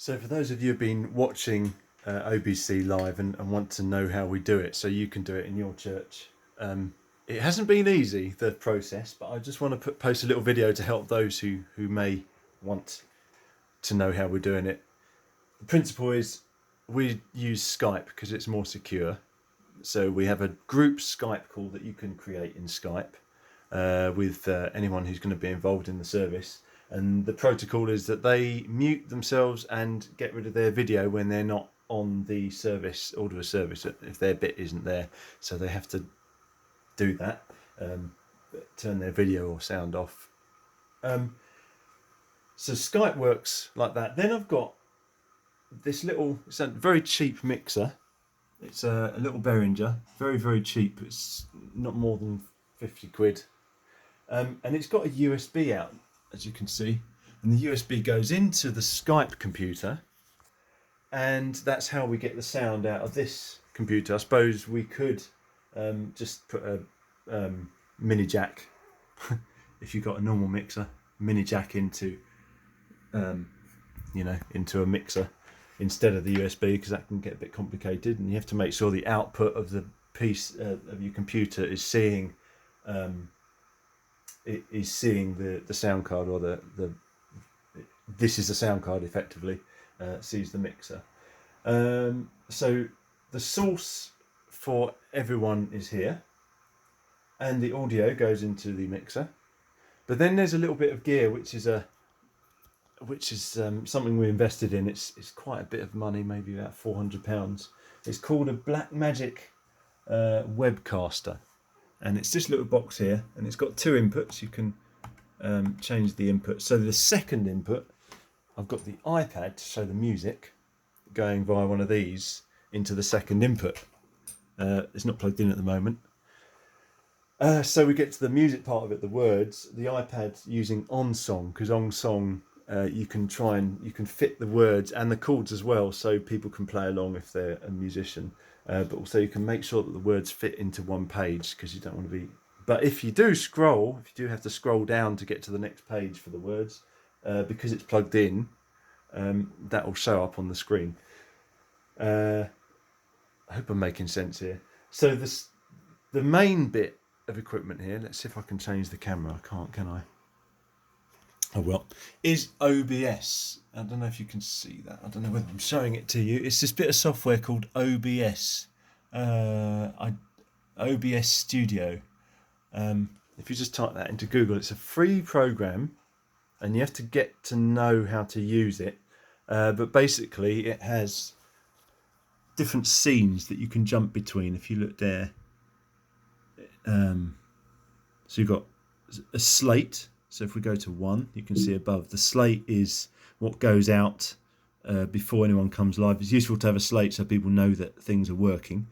So for those of you who've been watching OBC live and want to know how we do it so you can do it in your church, it hasn't been easy, the process, but I just want to post a little video to help those who may want to know how we're doing it. The principle is we use Skype because it's more secure. So we have a group Skype call that you can create in Skype with anyone who's going to be involved in the service. And the protocol is that they mute themselves and get rid of their video when they're not on the service, order a service, if their bit isn't there. So they have to do that, turn their video or sound off. So Skype works like that. Then I've got this little, it's a very cheap mixer. It's a little Behringer, very, very cheap. It's not more than 50 quid. And it's got a USB out, as you can see. And the USB goes into the Skype computer. And that's how we get the sound out of this computer. I suppose we could just put a mini jack, if you've got a normal mixer, mini jack into, into a mixer instead of the USB, because that can get a bit complicated, and you have to make sure the output of the piece of your computer is seeing the sound card, or this is the sound card effectively, sees the mixer. So the source for everyone is here, and the audio goes into the mixer. But then there's a little bit of gear which is something we invested in. It's quite a bit of money, maybe about £400. It's called a blackmagic webcaster, and it's this little box here, and it's got two inputs. You can change the input. So the second input, I've got the iPad to show the music going via one of these into the second input. It's not plugged in at the moment. So we get to the music part of it, the words. The iPad using OnSong, because OnSong you can fit the words and the chords as well, so people can play along if they're a musician. But also you can make sure that the words fit into one page, because you don't want to be. But if you do have to scroll down to get to the next page for the words, because it's plugged in, that will show up on the screen. I hope I'm making sense here. So the main bit of equipment here, let's see if I can change the camera. I can't, can I? Oh well, is OBS. I don't know if you can see that. I don't know whether I'm showing it to you. It's this bit of software called OBS. OBS Studio. If you just type that into Google, it's a free program, and you have to get to know how to use it. But basically, it has different scenes that you can jump between. If you look there, so you've got a slate. So if we go to 1, you can see above, the slate is what goes out before anyone comes live. It's useful to have a slate so people know that things are working.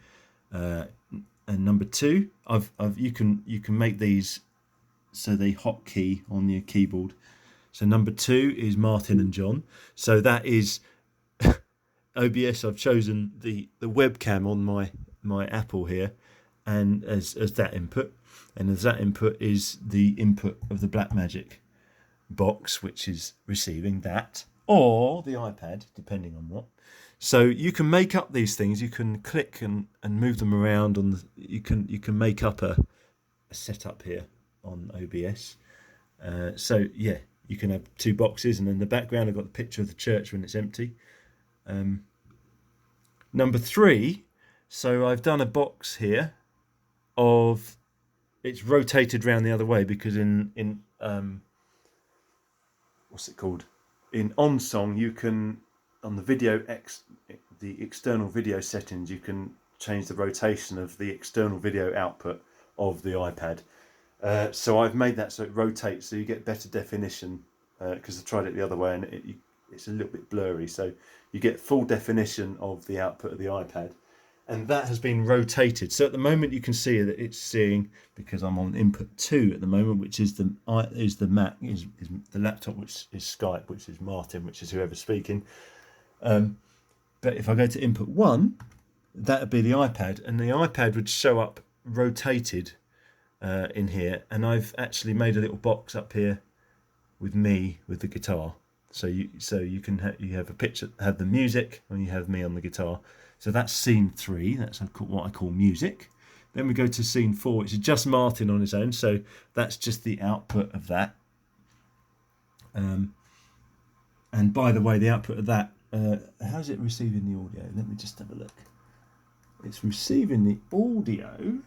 And number 2, you can make these so they hotkey on your keyboard. So number 2 is Martin and John. So that is OBS. I've chosen the webcam on my Apple here, and as that input. And as that input is the input of the Blackmagic box, which is receiving that, or the iPad, depending on what. So you can make up these things. You can click and move them around on you can make up a setup here on OBS. So yeah, you can have 2 boxes, and in the background I've got the picture of the church when it's empty. Number 3, so I've done a box here of. It's rotated round the other way, because in what's it called? In OnSong, you can, on the the external video settings, you can change the rotation of the external video output of the iPad. So I've made that so it rotates, so you get better definition, because I tried it the other way and it's a little bit blurry. So you get full definition of the output of the iPad. And that has been rotated. So at the moment you can see that it's seeing, because I'm on input 2 at the moment, which is the Mac, is the laptop, which is Skype, which is Martin, which is whoever's speaking. But if I go to input 1, that would be the iPad, and the iPad would show up rotated in here. And I've actually made a little box up here with me with the guitar. So you can you have a picture, have the music, and you have me on the guitar. So that's scene 3. That's what I call music. Then we go to scene 4, which is just Martin on his own. So that's just the output of that. And by the way, the output of that, how's it receiving the audio? Let me just have a look. It's receiving the audio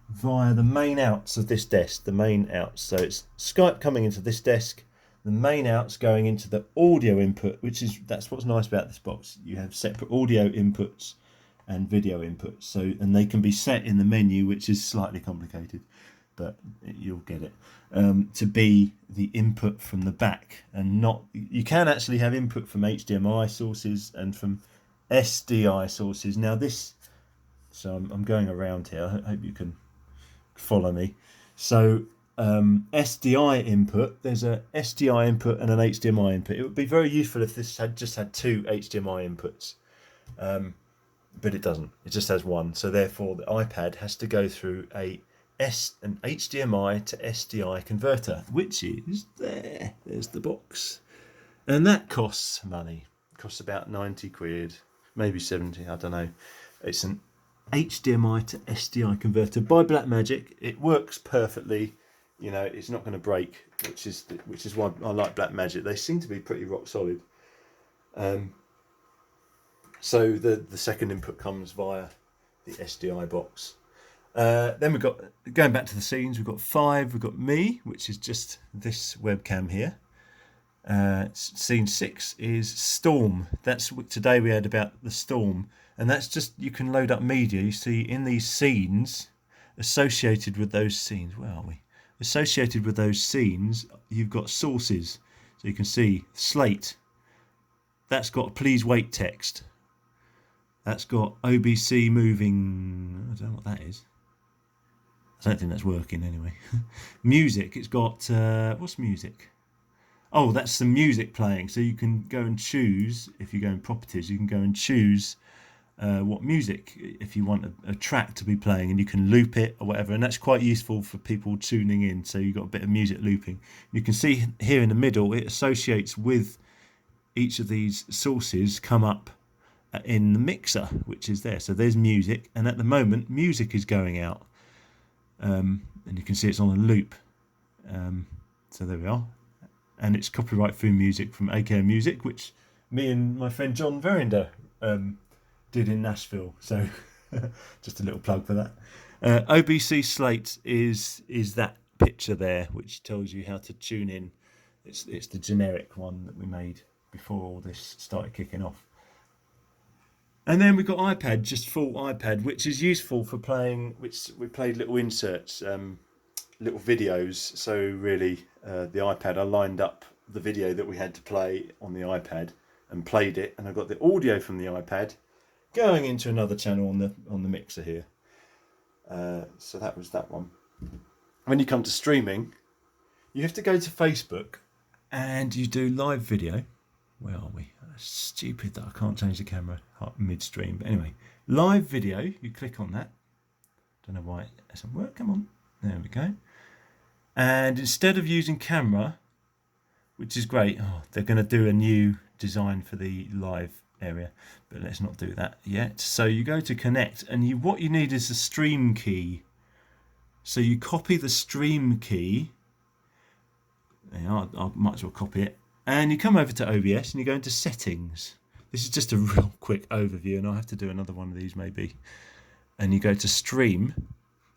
via the main outs of this desk, the main outs. So it's Skype coming into this desk, the main outs going into the audio input, that's what's nice about this box. You have separate audio inputs and video inputs. So, and they can be set in the menu, which is slightly complicated, but you'll get it, to be the input from the back, and not, you can actually have input from HDMI sources and from SDI sources. Now this, so I'm going around here, I hope you can follow me. So SDI input, there's a SDI input and an HDMI input. It would be very useful if this had just had 2 HDMI inputs, but it doesn't, it just has one. So therefore the iPad has to go through an HDMI to SDI converter, which is there's the box, and that costs money. It costs about 90 quid, maybe 70, I don't know. It's an HDMI to SDI converter by Blackmagic. It works perfectly, you know, it's not going to break, which is why I like Blackmagic. They seem to be pretty rock solid. So the second input comes via the SDI box. Then we've got, going back to the scenes, we've got 5. We've got me, which is just this webcam here. Scene 6 is storm. That's what today we had about the storm, and that's just, you can load up media. You see in these scenes, associated with those scenes, where are we? Associated with those scenes, you've got sources. So you can see slate. That's got please wait text. That's got OBC moving. I don't know what that is. I don't think that's working anyway. Music, it's got, what's music? Oh, that's the music playing. So you can go and choose, if you go in properties, you can go and choose what music, if you want a track to be playing, and you can loop it or whatever. And that's quite useful for people tuning in. So you've got a bit of music looping. You can see here in the middle, it associates with each of these sources come up in the mixer, which is there. So there's music, and at the moment music is going out, and you can see it's on a loop. So there we are, and it's copyright free music from AKO Music, which me and my friend John Verinder did in Nashville. So just a little plug for that. OBC Slate is that picture there, which tells you how to tune in. It's the generic one that we made before all this started kicking off. And then we've got iPad, just full iPad, which is useful for playing, which we played little inserts, little videos. So really, the iPad, I lined up the video that we had to play on the iPad and played it, and I got the audio from the iPad going into another channel on the mixer here. So that was that one. When you come to streaming, you have to go to Facebook and you do live video. Where are we? That's stupid that I can't change the camera midstream. But anyway, live video, you click on that. Don't know why it doesn't work. Come on. There we go. And instead of using camera, which is great, they're going to do a new design for the live area, but let's not do that yet. So you go to connect, and what you need is a stream key. So you copy the stream key. I might as well copy it. And you come over to OBS and you go into settings. This is just a real quick overview, and I'll have to do another one of these maybe. And you go to stream,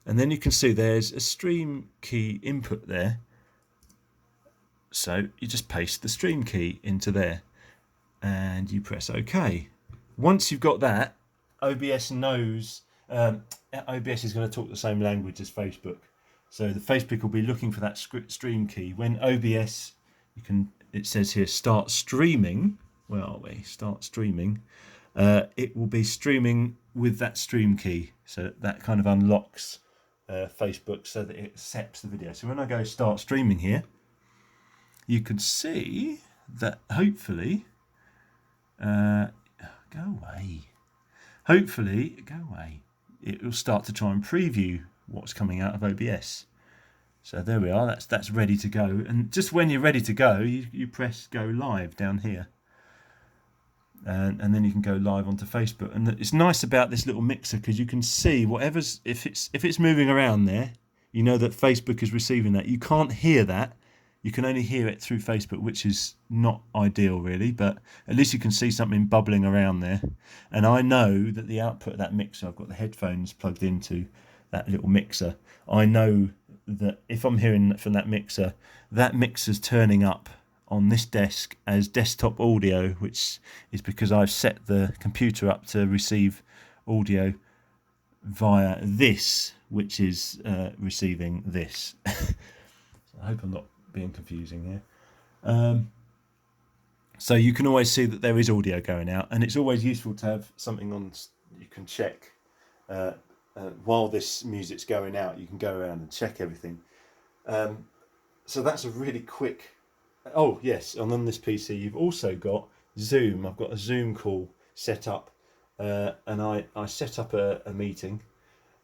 and then you can see there's a stream key input there. So you just paste the stream key into there and you press OK. Once you've got that, OBS knows, OBS is going to talk the same language as Facebook. So the Facebook will be looking for that stream key. When OBS, it says here start streaming. Where are we? Start streaming. It will be streaming with that stream key. So that kind of unlocks Facebook so that it accepts the video. So when I go start streaming here, you can see that hopefully, go away. Hopefully, go away. It will start to try and preview what's coming out of OBS. So there we are, that's ready to go. And just when you're ready to go, you press go live down here. And then you can go live onto Facebook. And it's nice about this little mixer because you can see whatever's, if it's moving around there, you know that Facebook is receiving that. You can't hear that. You can only hear it through Facebook, which is not ideal really, but at least you can see something bubbling around there. And I know that the output of that mixer, I've got the headphones plugged into that little mixer. I know that if I'm hearing from that mixer's turning up on this desk as desktop audio, which is because I've set the computer up to receive audio via this, which is receiving this. So I hope I'm not being confusing here. So you can always see that there is audio going out, and it's always useful to have something on you can check while this music's going out. You can go around and check everything. So that's a really quick. Oh yes, and on this PC you've also got Zoom. I've got a Zoom call set up, and I set up a meeting,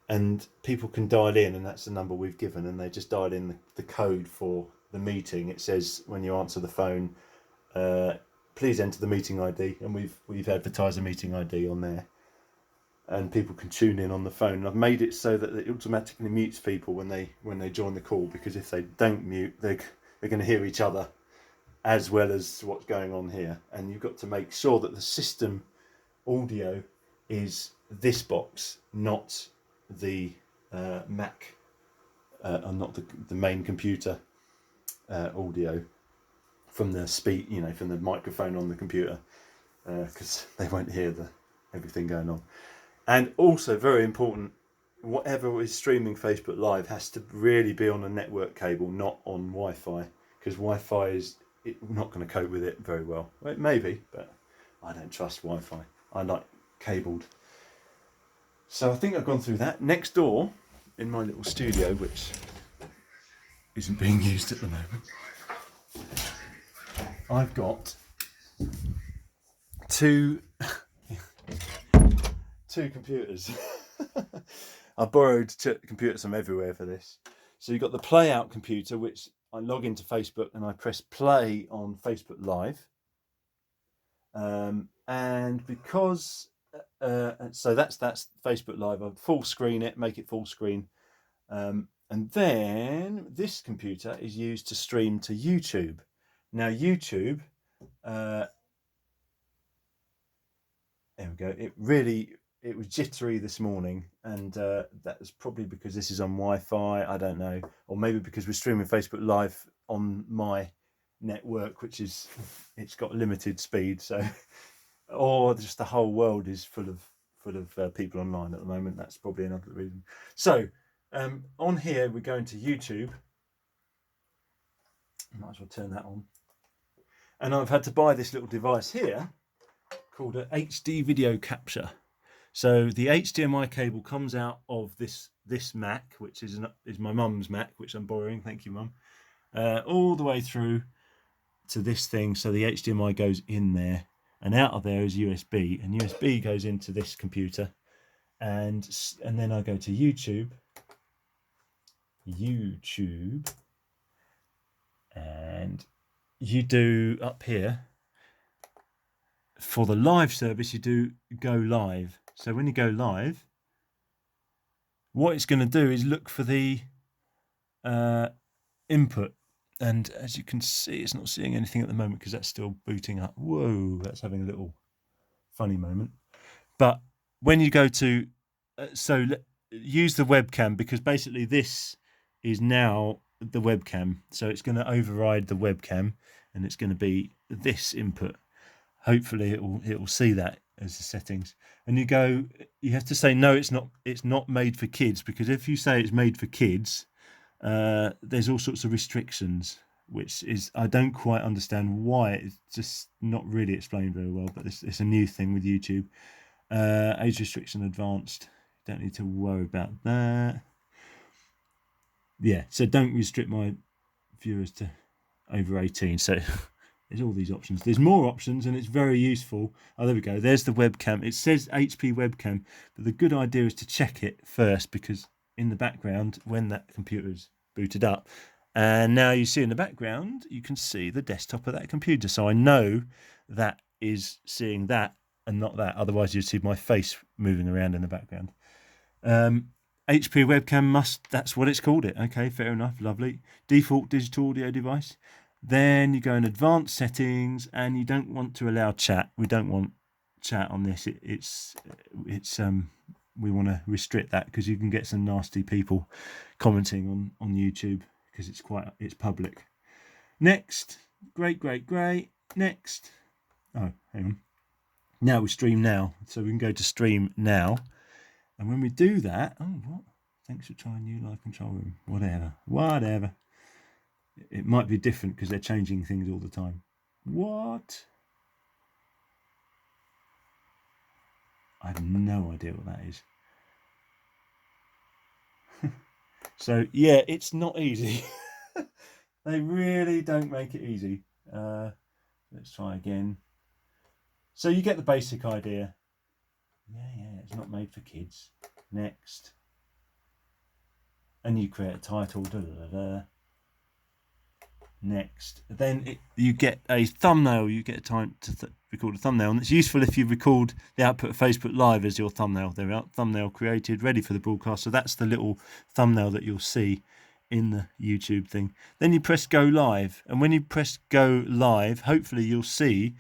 and people can dial in, and that's the number we've given, and they just dial in the code for the meeting. It says when you answer the phone, please enter the meeting ID, and we've advertised a meeting ID on there, and people can tune in on the phone. And I've made it so that it automatically mutes people when they join the call, because if they don't mute, they're going to hear each other as well as what's going on here. And you've got to make sure that the system audio is this box, not the Mac, or not the main computer audio from the from the microphone on the computer, because they won't hear everything going on. And also very important, whatever is streaming Facebook Live has to really be on a network cable, not on Wi-Fi, because Wi-Fi is not going to cope with it very well. Well, maybe, but I don't trust Wi-Fi. I like cabled. So I think I've gone through that. Next door, in my little studio, which isn't being used at the moment, I've got two computers. I borrowed computers from everywhere for this. So you've got the play out computer, which I log into Facebook and I press play on Facebook Live. And because so that's Facebook Live. I full screen it, make it full screen, and then this computer is used to stream to YouTube. Now YouTube, there we go. It was jittery this morning, and that was probably because this is on Wi-Fi. I don't know, or maybe because we're streaming Facebook Live on my network, it's got limited speed, so. Or just the whole world is full of people online at the moment. That's probably another reason. So on here we're going to YouTube. Might as well turn that on. And I've had to buy this little device here called an HD video capture. So the HDMI cable comes out of this Mac, which is my mum's Mac, which I'm borrowing. Thank you, Mum. All the way through to this thing. So the HDMI goes in there. And out of there is USB, and USB goes into this computer, and then I go to YouTube, and you do up here for the live service. You do go live. So when you go live, what it's going to do is look for the input. And as you can see, it's not seeing anything at the moment because that's still booting up. Whoa, that's having a little funny moment. But when you go to, use the webcam, because basically this is now the webcam. So it's going to override the webcam, and it's going to be this input. Hopefully it will see that as the settings. And you have to say, no, it's not made for kids, because if you say it's made for kids, there's all sorts of restrictions, which is, I don't quite understand why. It's just not really explained very well, but it's a new thing with YouTube. Age restriction advanced, don't need to worry about that. Yeah, so don't restrict my viewers to over 18. So there's all these options. There's more options, and it's very useful. Oh, there we go. There's the webcam. It says HP webcam, but the good idea is to check it first, because in the background, when that computer is booted up. And now you see in the background, you can see the desktop of that computer. So I know that is seeing that and not that. Otherwise, you'd see my face moving around in the background. HP webcam must, that's what it's called it. Okay, fair enough, lovely. Default digital audio device. Then you go in advanced settings and you don't want to allow chat. We don't want chat on this. It's we want to restrict that because you can get some nasty people commenting on YouTube because it's public. Next, great. Next. Oh, hang on. Now we stream now. So we can go to stream now. And when we do that, oh, what? Thanks for trying new live control room. Whatever. It might be different because they're changing things all the time. What? I have no idea what that is. So, yeah, it's not easy. They really don't make it easy. Let's try again. So you get the basic idea. Yeah, it's not made for kids. Next. And you create a title. Next. Then you get a thumbnail. You get a time to record a thumbnail. And it's useful if you record the output of Facebook Live as your thumbnail. There are thumbnail created, ready for the broadcast. So that's the little thumbnail that you'll see in the YouTube thing. Then you press go live. And when you press go live, hopefully you'll see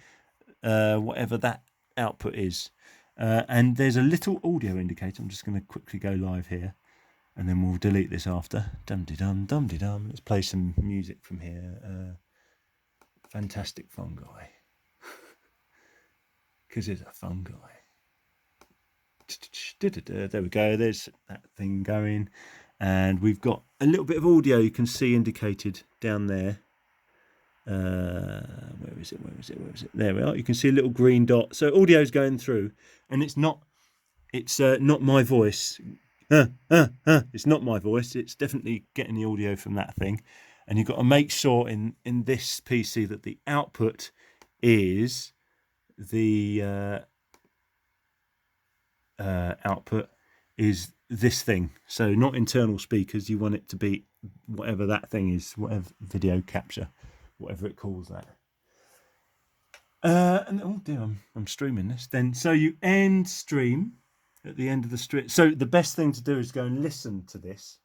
whatever that output is. And there's a little audio indicator. I'm just going to quickly go live here. And then we'll delete this after. Dum-de-dum, dum-de-dum. Let's play some music from here. Fantastic fun guy. Because he's a fun guy. There we go. There's that thing going. And we've got a little bit of audio you can see indicated down there. Where is it? There we are. You can see a little green dot. So audio's going through. And it's not my voice. It's not my voice. It's definitely getting the audio from that thing. And you've got to make sure in this PC that the output is the output is this thing. So not internal speakers. You want it to be whatever that thing is, whatever video capture, whatever it calls that. And oh dear, I'm streaming this. Then so you end stream. At the end of the stream. So the best thing to do is go and listen to this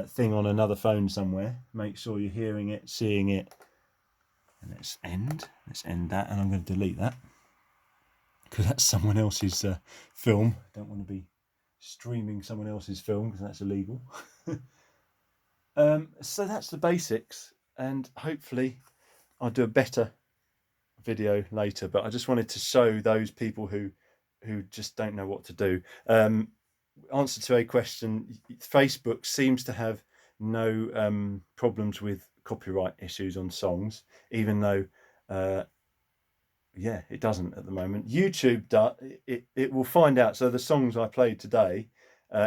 thing on another phone somewhere. Make sure you're hearing it, seeing it. And let's end that. And I'm going to delete that because that's someone else's film. I don't want to be streaming someone else's film because that's illegal. So that's the basics. And hopefully I'll do a better video later. But I just wanted to show those people who just don't know what to do. Answer to a question, Facebook seems to have no problems with copyright issues on songs, even though it doesn't at the moment. YouTube it will find out. So the songs I played today,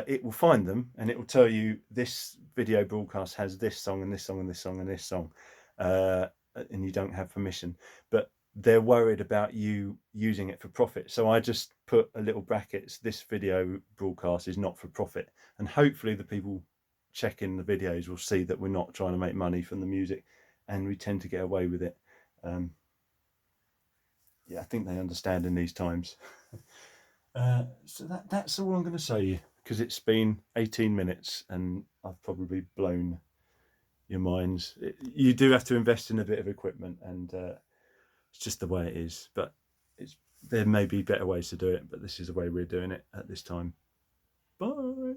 it will find them and it will tell you this video broadcast has this song and this song and this song and this song, and you don't have permission. But they're worried about you using it for profit. So I just put a little brackets, this video broadcast is not for profit. And hopefully the people checking the videos will see that we're not trying to make money from the music and we tend to get away with it. I think they understand in these times. So that's all I'm going to show you because it's been 18 minutes and I've probably blown your minds. You do have to invest in a bit of equipment and it's just the way it is, but there may be better ways to do it, but this is the way we're doing it at this time. Bye.